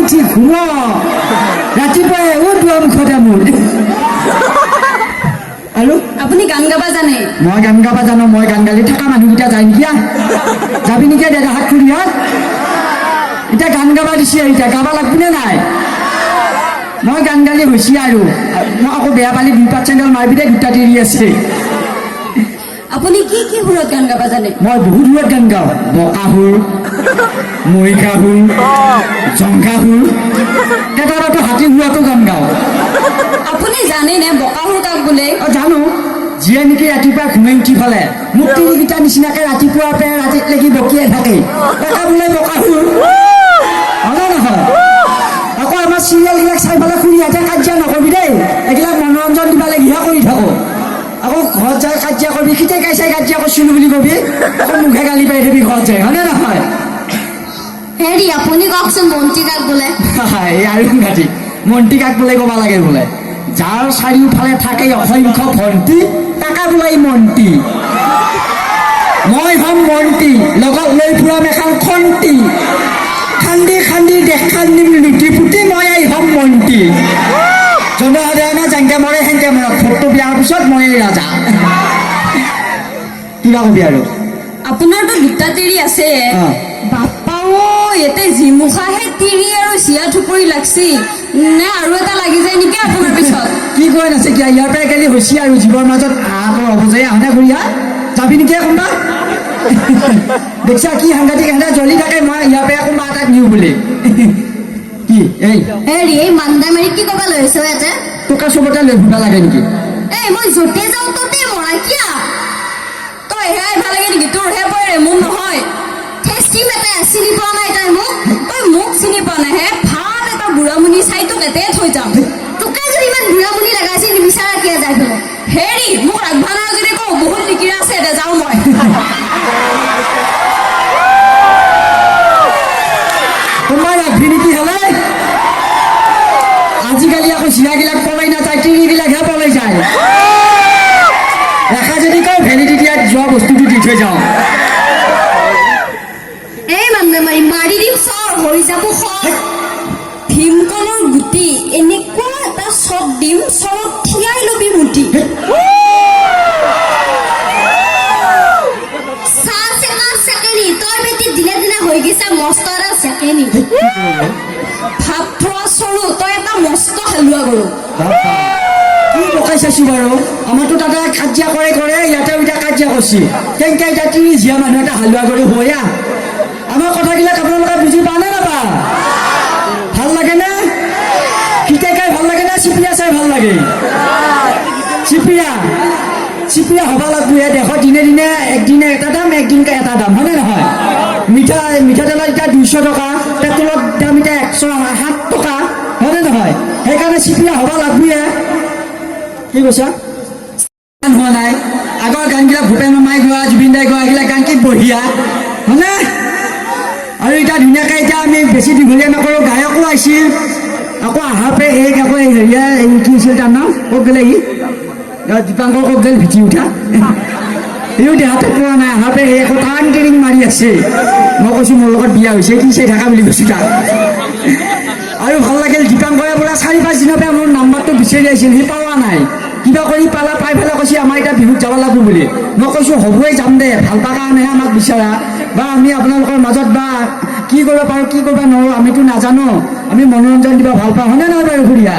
উঠি ঘূৰ ৰাতিপুৱাই দুৱাৰ মুখতে মোৰ আৰু আপুনি গান গাবা জানে? মই গান গাবা জানো মই গান গালি থকা মানুহকেইটা যায় নেকি যাবি নেকি দাদা হাত খুলি হাত এতিয়া গান গাবা দিছে এতিয়া গাবা লাগবনে নাই মই গান গালি হৈছে আৰু মই আকৌ বেয়া পালি 2% মাৰিবি দে দুটা তিৰি আছে আপুনি কি কি সুৰত গান গাবা জানে? মই বহুত সুৰত গান গাওঁ বকা সুৰ মৰিকা সুৰ জংঘা সুৰ কেতিয়াবাতো হাতী সুৰতো গান গাওঁ আপুনি জানেনে বকা সুৰ কাক বোলে? জানো যিয়ে নেকি ৰাতিপুৱা ঘুমাই উঠি ফালে মোক তিৰিকেইটা নিচিনাকে ৰাতিপুৱাৰ পৰা ৰাতিলৈকে বকিয়াই থাকে তাকে বোলে বকা সুৰ হয় নহয় আকৌ আমাৰ চিৰিয়েলবিলাক চাই পেলাই খুৰীহঁতে কাজিয়া নকৰিবি দেই এইবিলাক মনোৰঞ্জন দিব লাগিহে কৰি থাকোঁ আকৌ ঘৰত যাই কাজিয়া কৰিবি কেতিয়া কাইচাই কাজিয়া কৰিছিলোঁ বুলি কবি আকৌ মুখে গালি পাই থাকিবি ঘৰত যায় হয়নে নহয় হেৰি আপুনি কওকচোন মন্ত্ৰী কাক বোলে? এই আৰু ঘাটি মন্ত্ৰী কাক বোলে ক'ব লাগে বোলে যাৰ চাৰিওফালে থাকে অসংখ্য ভণ্টি তাকে বোলে মন্ত্ৰী মই হ'ম মন্ত্ৰী লগত লৈ ফুৰাম এখন খন্তি খান্দি খান্দি দেশ খান্দিম লুটি পুতি মই হ'ম মন্ত্ৰী জনসাধাৰণে যেনেকে মৰে সেনেকে মৰক ভোটটো দিয়াৰ পিছত মই ৰাজা কিবা কবি আৰু আপোনাৰতো দুটা তিৰি আছে বাপ্পাও ইয়াতে জিমুখাহে তিৰি আৰু চিয়া থুপুৰি লাগছি নে আৰু এটা লাগি যায় নেকি আপোনাৰ পিছত কি কৈ নাছে কিয় ইয়াৰ পৰা গেলি হৈছে আৰু জীৱৰ মাজত হ'ব যায় আহনে ঘূৰিয়া যাবি নেকি কোনোবা দেখিছা কি সাংঘাতিক হেঁতে জ্বলি থাকে মই ইয়াৰ পৰা কোনোবা এটাক নিওঁ বুলি কি এই হেৰি এই মান্দা মাৰি কি ক'ব লৈছ ইয়াতে তোকে চবতে লৈ ফুৰিব লাগে নেকি এই মই য'তে যাওঁ ততে মৰা কিয়া তই হেৰাই ভাল লাগে নেকি তোৰহে পৰে মোৰ নহয় টেষ্টিম এটা চিনি পোৱা নাই তই মোক চিনি পোৱা নাই হে ভাল এটা বুঢ়ামুনি চাই তোক এতে থৈ যাম তোকে যদি ইমান বুঢ়ামুনি লগাইছে নিবিচাৰা কিয় যায় পেলো হেৰি মোক ৰাখবা নাই যদি কওঁ বহুত লিকিৰা আছে এতিয়া যাওঁ মই কোনোবাই ৰাখবি নেকি হ'লে আজিকালি আকৌ চিৰাগিলাক পলাই নাযায় তিৰিগিলাকহে পলাই যায় ৰাখা যদি কওঁ ভেলিডিটি দিয়াত যোৱা বস্তুটো দি থৈ যাওঁ এই মান্দা মাৰি মাৰি দিম চৰ হৈ যাব ভীমকলৰ গুটি এনেকুৱা এটা চট দিম চৰত থিয়াই লবি মুঠি তই বেটি দিনে দিনে হৈ গৈছে মস্ত এটা চেকেনি ভাত থোৱা চৰু তই এটা মস্ত হালোৱা গৰু কি পকাই চাইছো বাৰু আমাৰতো তাতে কাজিয়া কৰে ইয়াতে এতিয়া কাজিয়া কৰিছে কেনেকৈ এতিয়া তিনি জীয়া মানুহ এটা হালোৱা গৰু হয়া আমাৰ কথাবিলাক আপোনালোকে বুজি পা নে নাপা ভাল লাগে নে কিতাই খাই ভাল লাগে নে চিপিয়া চাই ভাল লাগে চিপিয়া হ'ব লাগব দেশত দিনে দিনে একদিনে এটা দাম একদিনকে এটা দাম হয়নে নহয় মিঠাতেলৰ এতিয়া 200 টকা পেট্ৰলৰ দাম এতিয়া 107 টকা হয়নে নহয় সেইকাৰণে চিপিয়া হ'ব লাগবয়ে কি কৈছা হোৱা নাই আগৰ গানবিলাক ভূপেন মামাই গোৱা জুবিন দাই গোৱা এইবিলাক গান কি বঢ়িয়া হয়নে আৰু এতিয়া ধুনীয়াকৈ এতিয়া আমি বেছি দীঘলীয়া নকৰোঁ গায়কো আহিছিল আকৌ আহাৰ পে এই আকৌ হেৰিয়া কি হৈছিল তাৰ নাম ক'ত গ'লে ই দীপাংকৰ ক'ত গ'ল ভিটি উঠা এইও দেহাতে পোৱা নাই আহাৰ পে এই আকৌ টান ট্ৰেইনিং মাৰি আছে মই কৈছোঁ মোৰ লগত বিয়া হৈছে কি চাই থাকা বুলি কৈছোঁ তাক আৰু ভাল লাগিল দীপাংকৰে বোলে 4-5 দিনৰ পৰা মোৰ নাম্বাৰটো বিচাৰি আহিছিল সি পোৱা নাই কিবা কৰি পাই পেলাই কৈছে আমাৰ এতিয়া বিহুত যাব লাগিব বুলি মই কৈছোঁ হ'বই যাম দে ভাল পোৱাৰ কাৰণেহে আমাক বিচৰা বা আমি আপোনালোকৰ মাজত বা কি কৰিব পাৰোঁ কি কৰিব নোৱাৰোঁ আমিতো নাজানো আমি মনোৰঞ্জন দিব ভাল পাওঁ হয়নে নহয় বাৰু খুৰীয়া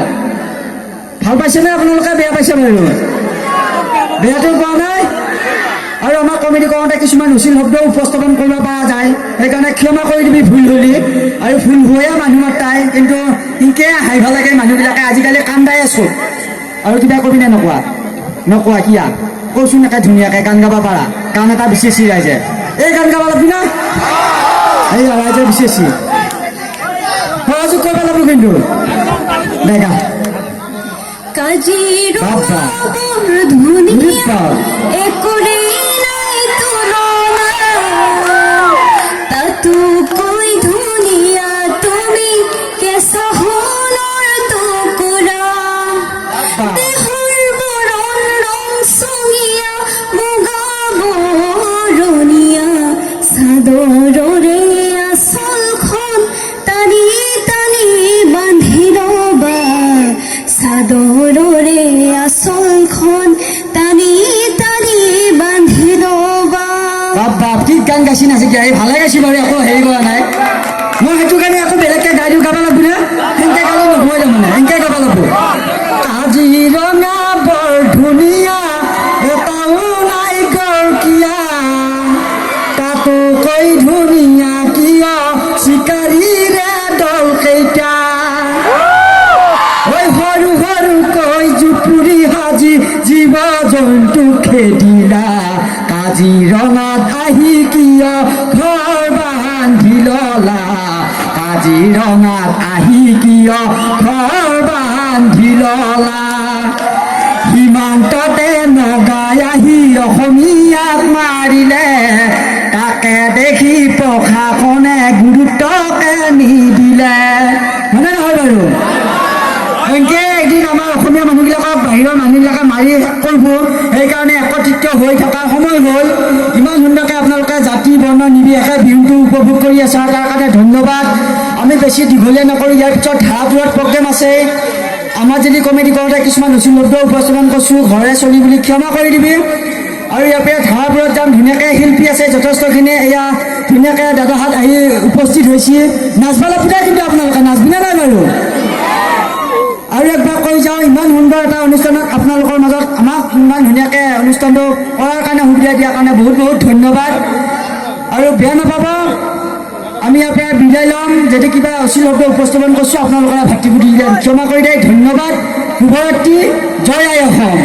ভাল পাইছেনে আপোনালোকে বেয়া পাইছে বাৰু বেয়াটো পোৱা নাই আৰু আমাৰ কমিটি কৰোঁতে কিছুমান উচিত শব্দ উপস্থাপন কৰিব পৰা যায় সেইকাৰণে ক্ষমা কৰি দিবি ভুল হ'লি আৰু ভুল হৈয়ে মানুহ মাতাই কিন্তু সিনকে হাঁহিব লাগে মানুহবিলাকে আজিকালি কান্দাই আছোঁ আৰু কিবা কবি নে নকোৱা কিয়া কচোন একে ধুনীয়াকৈ গান গাব পাৰা গান এটা বিচাৰিছি ৰাইজে এই গান গাব লাগবি না এই ৰাইজে বিচাৰিছি সহযোগ কৰিব লাগিব কিন্তু দে গা চাদৰৰে আচলখন টানি টানি বাৰু একো হেৰি কৰা নাই মই সেইটো কাৰণে আকৌ বেলেগকৈ গাই দিওঁ গাব লাগব না সেনেকৈ গালে নহয় তাৰমানে সেনেকৈ গাব লাগব কাজিৰঙা বৰ ধুনীয়া এটাও নাই গৰকিয়া তাতোকৈ ধুনীয়া কিয় চিকাৰীৰে দল কেইটা ঐ সৰু সৰুকৈ জুপুৰি সাজি জীৱ জন্তু খেদিলা কাজিৰঙাত আহি কিয় ঘৰ বান্ধি ললা কাজিৰঙাত আহি কিয় ঘৰ বান্ধি ললা সীমান্ততে নগাই আহি অসমীয়াক মাৰিলে তাকে দেখি প্ৰশাসনে গুৰুত্বকে নিদিলে হয়নে নহয় বাৰু এনেকৈ এদিন আমাৰ অসমীয়া মানুহবিলাকক বাহিৰৰ মানুহবিলাকে মাৰি শেষ কৰিব সেইকাৰণে একত্ৰিত হৈ থকাৰ সময় হ'ল ইমান সুন্দৰকৈ আপোনালোকে জাতি বৰ্ণ নিৰ্বিশেষে বিহুটো উপভোগ কৰি আছে তাৰ কাৰণে ধন্যবাদ আমি বেছি দীঘলীয়া নকৰোঁ ইয়াৰ পিছত ধাৰাপুৰত প্ৰগ্ৰেম আছে আমাৰ যদি কমেডি কৰোঁতে কিছুমান নতুন শব্দ উপস্থাপন কৰিছোঁ ঘৰে চলি বুলি ক্ষমা কৰি দিবি আৰু ইয়াৰ পৰা ধাৰাপুৰত যাম ধুনীয়াকৈ শিল্পী আছে যথেষ্টখিনি এয়া ধুনীয়াকৈ দাদাহাত আহি উপস্থিত হৈছে নাচবালা ফুটাই কিন্তু আপোনালোকে নাচবিনে নাই বাৰু আৰু একবাৰ কৈ যাওঁ ইমান সুন্দৰ এটা অনুষ্ঠানত আপোনালোকৰ মাজত আমাক ইমান ধুনীয়াকৈ অনুষ্ঠানটো কৰাৰ কাৰণে সুবিধা দিয়াৰ কাৰণে বহুত বহুত ধন্যবাদ আৰু বেয়া নাপাব আমি ইয়াৰ পৰা বিদায় ল'ম যদি কিবা অশ্লীল শব্দ উপস্থাপন কৰিছোঁ আপোনালোকৰ ভাতৃ বুদ্ধি ক্ষমা কৰি দিয়ে ধন্যবাদ শুভৰাত্ৰি জয় আই অসম